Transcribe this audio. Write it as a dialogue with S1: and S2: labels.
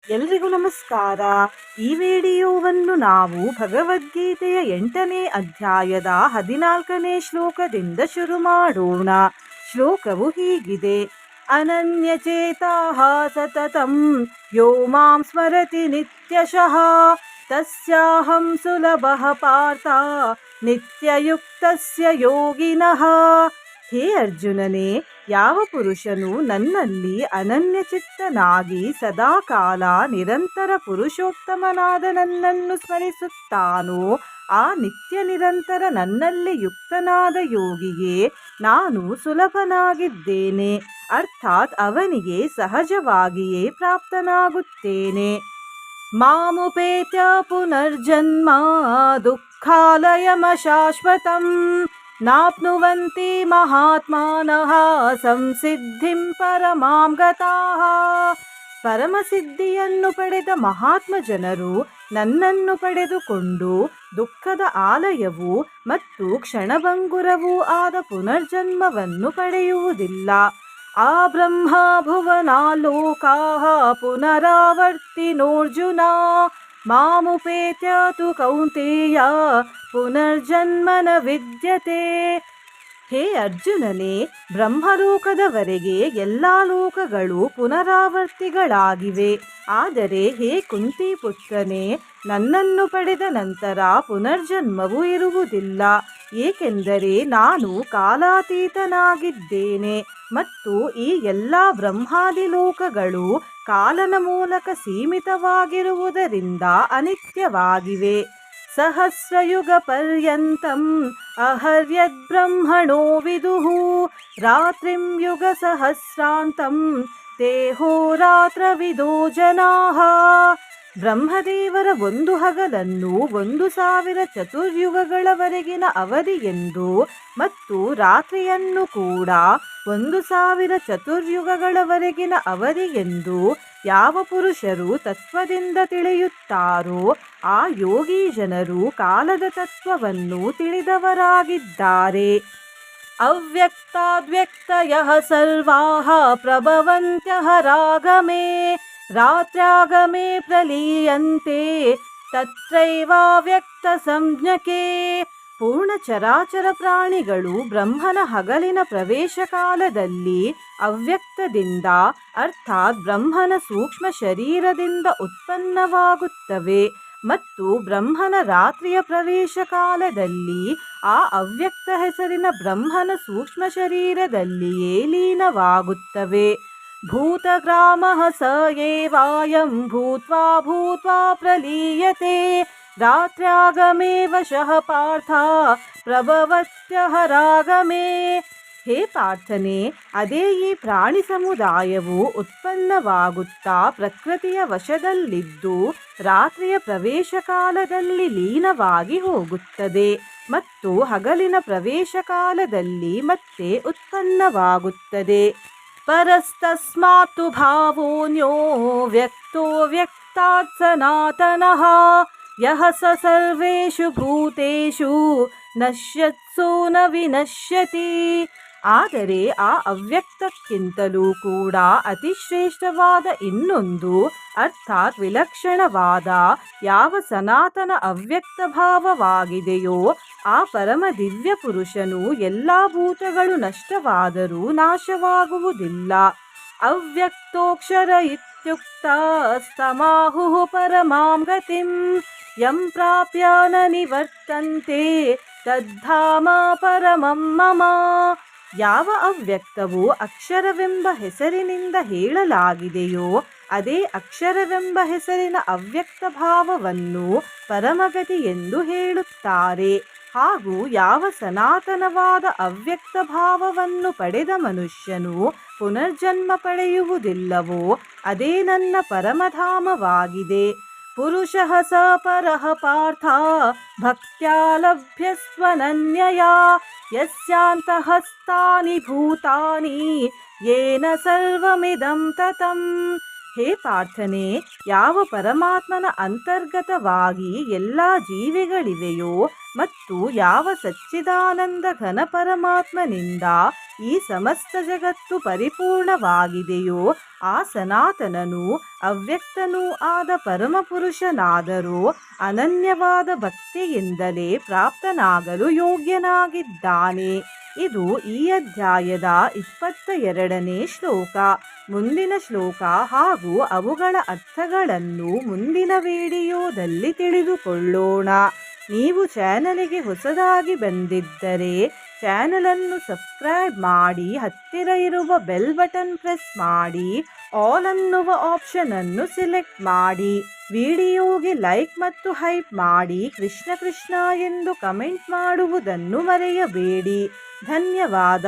S1: ಎಲ್ರಿಗೂ ನಮಸ್ಕಾರ. ಈ ವಿಡಿಯೋವನ್ನು ನಾವು ಭಗವದ್ಗೀತೆಯ 8ನೇ ಅಧ್ಯಾಯದ 14ನೇ ಶ್ಲೋಕದಿಂದ ಶುರು ಮಾಡೋಣ. ಶ್ಲೋಕವು ಹೀಗಿದೆ: ಅನನ್ಯಚೇತಾಃ ಸತತಂ ಯೋ ಮಾಂ ಸ್ಮರತಿ ನಿತ್ಯಶಃ ತಸ್ಯಾಹಂ ಸುಲಭಃ ಪಾರ್ಥ ನಿತ್ಯಯುಕ್ತಸ್ಯ ಯೋಗಿನಃ. ಹೇ ಅರ್ಜುನನೇ, ಯಾವ ಪುರುಷನು ನನ್ನಲ್ಲಿ ಅನನ್ಯಚಿತ್ತನಾಗಿ ಸದಾಕಾಲ ನಿರಂತರ ಪುರುಷೋತ್ತಮನಾದ ನನ್ನನ್ನು ಸ್ಮರಿಸುತ್ತಾನೋ ಆ ನಿತ್ಯ ನಿರಂತರ ನನ್ನಲ್ಲಿ ಯುಕ್ತನಾದ ಯೋಗಿಗೆ ನಾನು ಸುಲಭನಾಗಿದ್ದೇನೆ, ಅರ್ಥಾತ್ ಅವನಿಗೆ ಸಹಜವಾಗಿಯೇ ಪ್ರಾಪ್ತನಾಗುತ್ತೇನೆ. ಮಾಮುಪೇತ್ಯ ಪುನರ್ಜನ್ಮ ದುಃಖಾಲಯಮಶಾಶ್ವತಂ ನಾಪ್ನುವಂತಿ ಮಹಾತ್ಮಾನಃ ಸಂಸಿದ್ಧಿಂ ಪರಮಾಂ ಗತಾಃ. ಪರಮಸಿದ್ಧಿಯನ್ನು ಪಡೆದ ಮಹಾತ್ಮ ಜನರು ನನ್ನನ್ನು ಪಡೆದುಕೊಂಡು ದುಃಖದ ಆಲಯವೂ ಮತ್ತು ಕ್ಷಣಭಂಗುರವೂ ಆದ ಪುನರ್ಜನ್ಮವನ್ನು ಪಡೆಯುವುದಿಲ್ಲ. ಆ ಬ್ರಹ್ಮ ಭುವನಾಲೋಕಾಃ ಪುನರಾವರ್ತಿನೋರ್ಜುನ ಮಾಮುಪೇತ್ಯ ತು ಕೌಂತೇಯ ಪುನರ್ಜನ್ಮ ನ ವಿದ್ಯತೆ. ಹೇ ಅರ್ಜುನನೇ, ಬ್ರಹ್ಮಲೋಕದವರೆಗೆ ಎಲ್ಲ ಲೋಕಗಳು ಪುನರಾವರ್ತಿಗಳಾಗಿವೆ. ಆದರೆ ಹೇ ಕುಂತಿ ಪುತ್ರನೇ, ನನ್ನನ್ನು ಪಡೆದ ನಂತರ ಪುನರ್ಜನ್ಮವು ಇರುವುದಿಲ್ಲ, ಏಕೆಂದರೆ ನಾನು ಕಾಲಾತೀತನಾಗಿದ್ದೇನೆ ಮತ್ತು ಈ ಎಲ್ಲ ಬ್ರಹ್ಮಾದಿ ಲೋಕಗಳು ಕಾಲನ ಮೂಲಕ ಸೀಮಿತವಾಗಿರುವುದರಿಂದ ಅನಿತ್ಯವಾಗಿವೆ. ಸಹಸ್ರಯುಗ ಪರ್ಯಂತಂ ಅಹರ್ಯದ್ಬ್ರಹ್ಮಣೋ ವಿದುಃ ರಾತ್ರಿಂ ಯುಗ ಸಹಸ್ರಾಂತಂ ತೇಹೋರಾತ್ರವಿದೋ ಜನಾಃ. ಬ್ರಹ್ಮದೇವರ ಒಂದು ಹಗಲನ್ನು 1,000 ಚತುರ್ಯುಗಗಳವರೆಗಿನ ಅವಧಿಯೆಂದು ಮತ್ತು ರಾತ್ರಿಯನ್ನು ಕೂಡ 1,000 ಚತುರ್ಯುಗಗಳವರೆಗಿನ ಅವಧಿಯೆಂದು ಯಾವ ಪುರುಷರು ತತ್ವದಿಂದ ತಿಳಿಯುತ್ತಾರೋ ಆ ಯೋಗಿ ಜನರು ಕಾಲದ ತತ್ವವನ್ನು ತಿಳಿದವರಾಗಿದ್ದಾರೆ. ಅವ್ಯಕ್ತಾದ್ವ್ಯಕ್ತಯಃ ಸರ್ವಾಃ ಪ್ರಭವಂತ್ಯಃ ರಾಗಮೇ ರಾತ್ರ್ಯಾಗಮೇ ಪ್ರಲೀಯಂತೆ ತತ್ರೈವಾವ್ಯಕ್ತ ಸಂಜ್ಞಕೆ. ಪೂರ್ಣ ಚರಾಚರ ಪ್ರಾಣಿಗಳು ಬ್ರಹ್ಮನ ಹಗಲಿನ ಪ್ರವೇಶ ಕಾಲದಲ್ಲಿ ಅವ್ಯಕ್ತದಿಂದ ಅರ್ಥಾತ್ ಬ್ರಹ್ಮನ ಸೂಕ್ಷ್ಮ ಶರೀರದಿಂದ ಉತ್ಪನ್ನವಾಗುತ್ತವೆ ಮತ್ತು ಬ್ರಹ್ಮನ ರಾತ್ರಿಯ ಪ್ರವೇಶ ಕಾಲದಲ್ಲಿ ಆ ಅವ್ಯಕ್ತ ಹೆಸರಿನ ಬ್ರಹ್ಮನ ಸೂಕ್ಷ್ಮ ಶರೀರದಲ್ಲಿಯೇ ಲೀನವಾಗುತ್ತವೆ. ಭೂತಗ್ರಾಮಃ ಸ ಏವಾಯಂ ಭೂತ್ವಾ ಭೂತ್ವಾ ಪ್ರಲೀಯತೆ ರಾತ್ರ್ಯಾಗಮೇ ವಶಃ ಪಾರ್ಥ ಪ್ರಭವತ್ಯಃ ರಾಗಮೇ. ಹೇ ಪಾರ್ಥನೆ, ಅದೇ ಈ ಪ್ರಾಣಿ ಸಮುದಾಯವು ಉತ್ಪನ್ನವಾಗುತ್ತಾ ಪ್ರಕೃತಿಯ ವಶದಲ್ಲಿದ್ದು ರಾತ್ರಿಯ ಪ್ರವೇಶ ಕಾಲದಲ್ಲಿ ಲೀನವಾಗಿ ಹೋಗುತ್ತದೆ ಮತ್ತು ಹಗಲಿನ ಪ್ರವೇಶ ಕಾಲದಲ್ಲಿ ಮತ್ತೆ ಉತ್ಪನ್ನವಾಗುತ್ತದೆ. ಪರಸ್ತಸ್ಮಾತ್ತು ಭಾವೋನ್ಯೋ ವ್ಯಕ್ತೋ ವ್ಯಕ್ತಾತ್ ಸನಾತನಃ ಯಃ ಸ ಸರ್ವೇಷು ಭೂತೇಷು ನಶ್ಯತ್ಸೋ ನ ವಿನಶ್ಯತಿ. ಆದರೆ ಆ ಅವ್ಯಕ್ತಕ್ಕಿಂತಲೂ ಕೂಡ ಅತಿಶ್ರೇಷ್ಠವಾದ ಇನ್ನೊಂದು ಅರ್ಥಾತ್ ವಿಲಕ್ಷಣವಾದ ಯಾವ ಸನಾತನ ಅವ್ಯಕ್ತ ಭಾವವಾಗಿದೆಯೋ ಆ ಪರಮ ದಿವ್ಯ ಪುರುಷನು ಎಲ್ಲ ಭೂತಗಳು ನಷ್ಟವಾದರೂ ನಾಶವಾಗುವುದಿಲ್ಲ. ಅವ್ಯಕ್ತೋಕ್ಷರ ಇತ್ಯುಕ್ತ ಸ್ತಮಾಹುಃ ಪರಮಾಂ ಗತಿಂ ಯಂ ಪ್ರಾಪ್ಯ ನ ನಿವರ್ತಂತೆ ತದ್ಧಾಮ ಪರಮಂ ಮಮ. ಯಾವ ಅವ್ಯಕ್ತವು ಅಕ್ಷರವೆಂಬ ಹೆಸರಿನಿಂದ ಹೇಳಲಾಗಿದೆಯೋ ಅದೇ ಅಕ್ಷರವೆಂಬ ಹೆಸರಿನ ಅವ್ಯಕ್ತ ಭಾವವನ್ನು ಪರಮಗತಿ ಎಂದು ಹೇಳುತ್ತಾರೆ. ಹಾಗೂ ಯಾವ ಸನಾತನವಾದ ಅವ್ಯಕ್ತ ಭಾವವನ್ನು ಪಡೆದ ಮನುಷ್ಯನು ಪುನರ್ಜನ್ಮ ಪಡೆಯುವುದಿಲ್ಲವೋ ಅದೇ ನನ್ನ ಪರಮಧಾಮವಾಗಿದೆ. ಪುರುಷಃ ಸ ಪರಃ ಪಾರ್ಥ ಭಕ್ತ್ಯಾ ಲಭ್ಯಸ್ವನನ್ಯಯಾ ಯಸ್ಯಾಂತಃಸ್ಥಾನಿ ಭೂತಾನಿ ಯೇನ ಸರ್ವಮಿದಂ ತತಂ. ಹೇ ಪಾರ್ಥನೆ, ಯಾವ ಪರಮಾತ್ಮನ ಅಂತರ್ಗತವಾಗಿ ಎಲ್ಲ ಜೀವಿಗಳಿವೆಯೋ ಮತ್ತು ಯಾವ ಸಚ್ಚಿದಾನಂದ ಘನ ಪರಮಾತ್ಮನಿಂದ ಈ ಸಮಸ್ತ ಜಗತ್ತು ಪರಿಪೂರ್ಣವಾಗಿದೆಯೋ ಆ ಸನಾತನನು ಅವ್ಯಕ್ತನೂ ಆದ ಪರಮಪುರುಷನಾದರೂ ಅನನ್ಯವಾದ ಭಕ್ತಿಯಿಂದಲೇ ಪ್ರಾಪ್ತನಾಗಲು ಯೋಗ್ಯನಾಗಿದ್ದಾನೆ. ಇದು ಈ ಅಧ್ಯಾಯದ 22ನೇ ಶ್ಲೋಕ. ಮುಂದಿನ ಶ್ಲೋಕ ಹಾಗೂ ಅವುಗಳ ಅರ್ಥಗಳನ್ನು ಮುಂದಿನ ವಿಡಿಯೋದಲ್ಲಿ ತಿಳಿದುಕೊಳ್ಳೋಣ. ನೀವು ಚಾನಲಿಗೆ ಹೊಸದಾಗಿ ಬಂದಿದ್ದರೆ ಚಾನಲನ್ನು ಸಬ್ಸ್ಕ್ರೈಬ್ ಮಾಡಿ, ಹತ್ತಿರ ಇರುವ ಬೆಲ್ ಬಟನ್ ಪ್ರೆಸ್ ಮಾಡಿ, ಆಲ್ ಅನ್ನುವ ಆಪ್ಷನ್ ಅನ್ನು ಸಿಲೆಕ್ಟ್ ಮಾಡಿ. ವಿಡಿಯೋಗೆ ಲೈಕ್ ಮತ್ತು ಹೈಪ್ ಮಾಡಿ, ಕೃಷ್ಣ ಕೃಷ್ಣ ಎಂದು ಕಮೆಂಟ್ ಮಾಡುವುದನ್ನು ಮರೆಯಬೇಡಿ. ಧನ್ಯವಾದ.